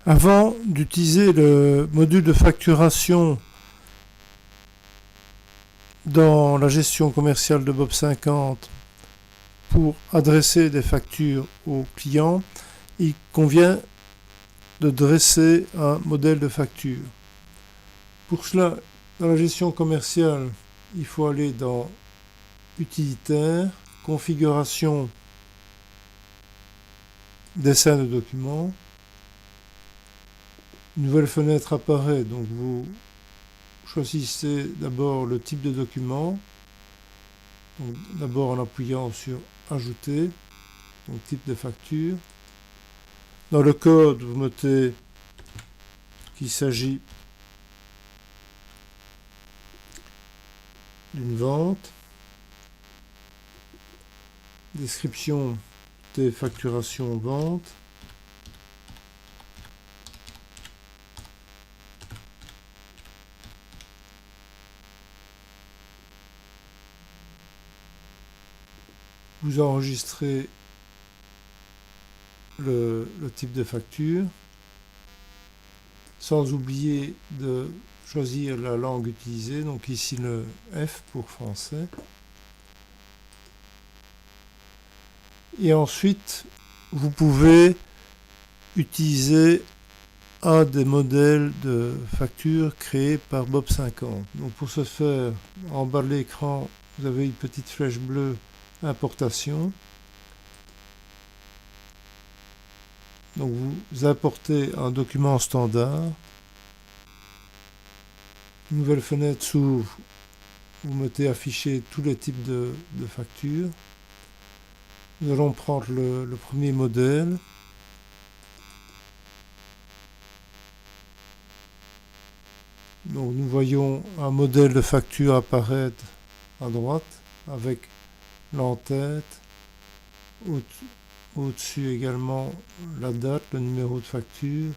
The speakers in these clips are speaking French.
Avant d'utiliser le module de facturation dans la gestion commerciale de Bob 50 pour adresser des factures aux clients, il convient de dresser un modèle de facture. Pour cela, dans la gestion commerciale, il faut aller dans Utilitaire, Configuration, Dessin de document. Une nouvelle fenêtre apparaît, donc vous choisissez d'abord le type de document, d'abord en appuyant sur Ajouter, donc type de facture. Dans le code, vous mettez qu'il s'agit d'une vente. Description des facturations vente. Vous enregistrez le type de facture, sans oublier de choisir la langue utilisée, donc ici le F pour français. Et ensuite, vous pouvez utiliser un des modèles de facture créés par Bob 50. Donc pour ce faire, en bas de l'écran, vous avez une petite flèche bleue Importation. Donc vous importez un document standard. Une nouvelle fenêtre s'ouvre. Vous mettez afficher tous les types de factures. Nous allons prendre le premier modèle. Donc nous voyons un modèle de facture apparaître à droite avec l'entête. Au-dessus également la date, le numéro de facture,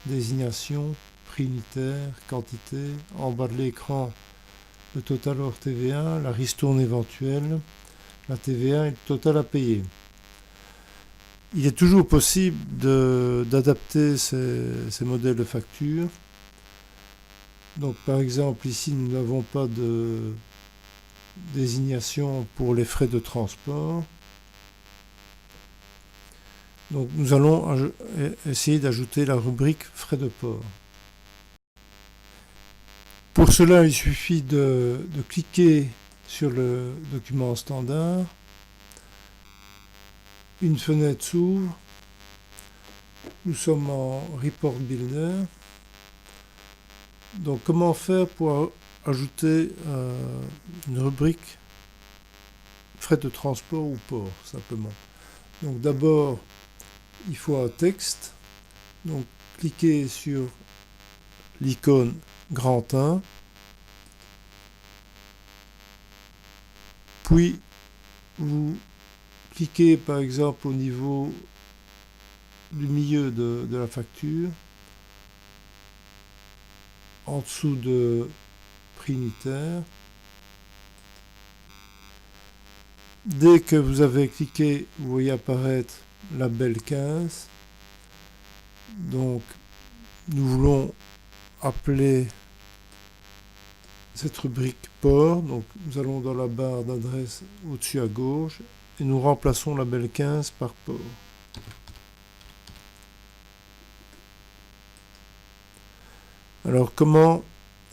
désignation, prix unitaire, quantité. En bas de l'écran, le total hors TVA, la ristourne éventuelle, la TVA et le total à payer. Il est toujours possible d'adapter ces modèles de facture. Donc par exemple ici nous n'avons pas de désignation pour les frais de transport. Donc nous allons essayer d'ajouter la rubrique frais de port. Pour cela, il suffit de cliquer sur le document standard. Une fenêtre s'ouvre. Nous sommes en Report Builder. Donc comment faire pour ajouter une rubrique frais de transport ou port, simplement. Donc d'abord, il faut un texte. Donc cliquez sur l'icône grand 1. Puis vous cliquez par exemple au niveau du milieu de la facture, en dessous de prix unitaire. Dès que vous avez cliqué, vous voyez apparaître label 15. Donc nous voulons appeler cette rubrique port. Donc nous allons dans la barre d'adresse au-dessus à gauche et nous remplaçons label 15 par port. Alors comment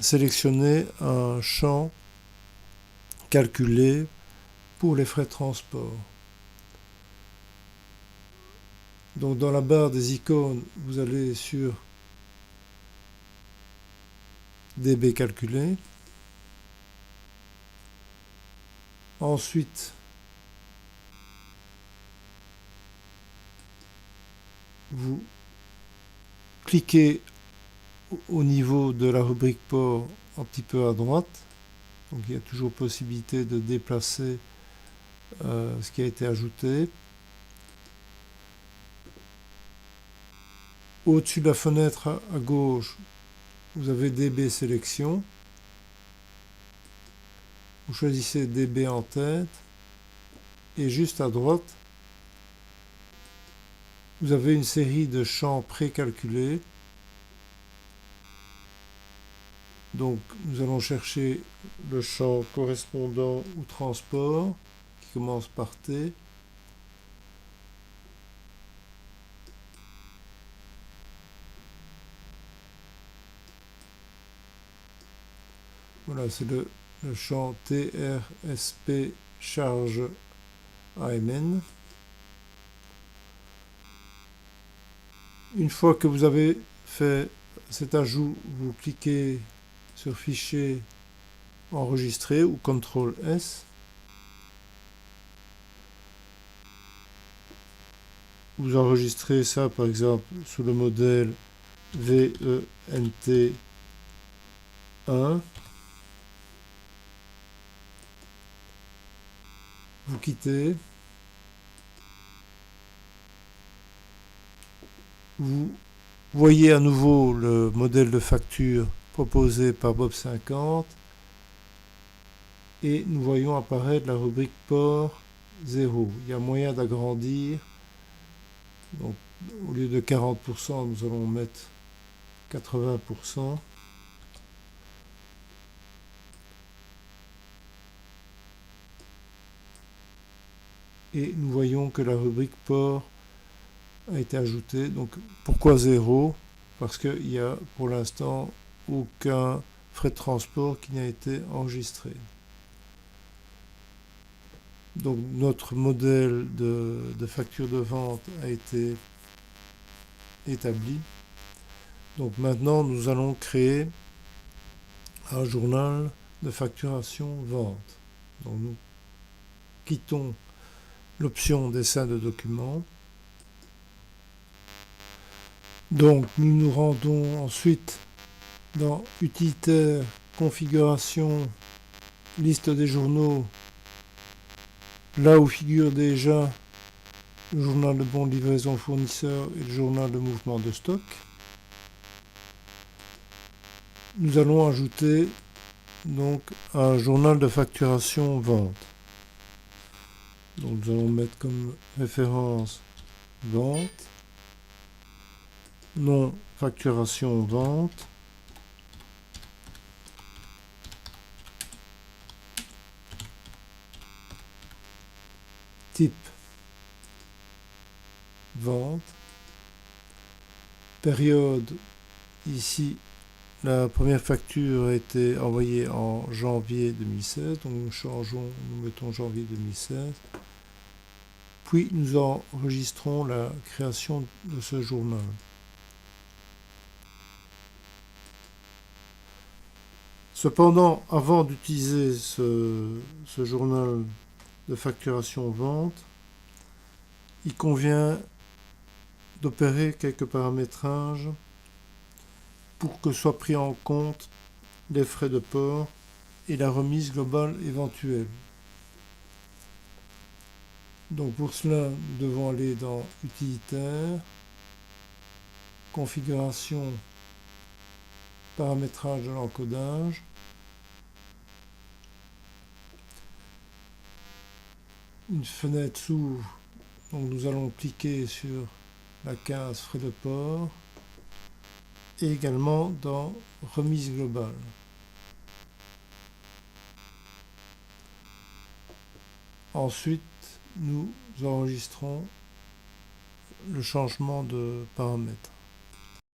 sélectionner un champ calculé pour les frais de transport? Donc dans la barre des icônes, vous allez sur DB calculé. Ensuite, vous cliquez au niveau de la rubrique port un petit peu à droite. Donc il y a toujours possibilité de déplacer ce qui a été ajouté. Au-dessus de la fenêtre à gauche, vous avez DB sélection. Vous choisissez DB en tête. Et juste à droite, vous avez une série de champs précalculés. Donc nous allons chercher le champ correspondant au transport qui commence par T. Voilà, c'est le champ TRSP charge AMN. Une fois que vous avez fait cet ajout, vous cliquez sur Fichier, Enregistrer ou CTRL S. Vous enregistrez ça par exemple sous le modèle VENT1. Vous quittez. Vous voyez à nouveau le modèle de facture proposé par Bob50 et nous voyons apparaître la rubrique port 0. Il y a moyen d'agrandir. Donc, au lieu de 40%, nous allons mettre 80%. Et nous voyons que la rubrique port a été ajoutée. Donc pourquoi 0? Parce qu'il n'y a pour l'instant aucun frais de transport qui n'a été enregistré. Donc notre modèle de facture de vente a été établi. Donc maintenant nous allons créer un journal de facturation vente. Donc nous quittons l'option dessin de document. Donc nous nous rendons ensuite dans utilitaire, configuration, liste des journaux, là où figure déjà le journal de bon de livraison fournisseur et le journal de mouvement de stock. Nous allons ajouter donc un journal de facturation vente. Donc nous allons mettre comme référence vente, nom facturation vente, type vente, période, ici la première facture a été envoyée en janvier 2016, donc nous mettons janvier 2016. Puis nous enregistrons la création de ce journal. Cependant, avant d'utiliser ce journal de facturation vente, il convient d'opérer quelques paramétrages pour que soient pris en compte les frais de port et la remise globale éventuelle. Donc pour cela, nous devons aller dans Utilitaire, Configuration, Paramétrage de l'encodage. Une fenêtre s'ouvre, donc nous allons cliquer sur la case Frais de port et également dans Remise globale. Ensuite, nous enregistrons le changement de paramètres.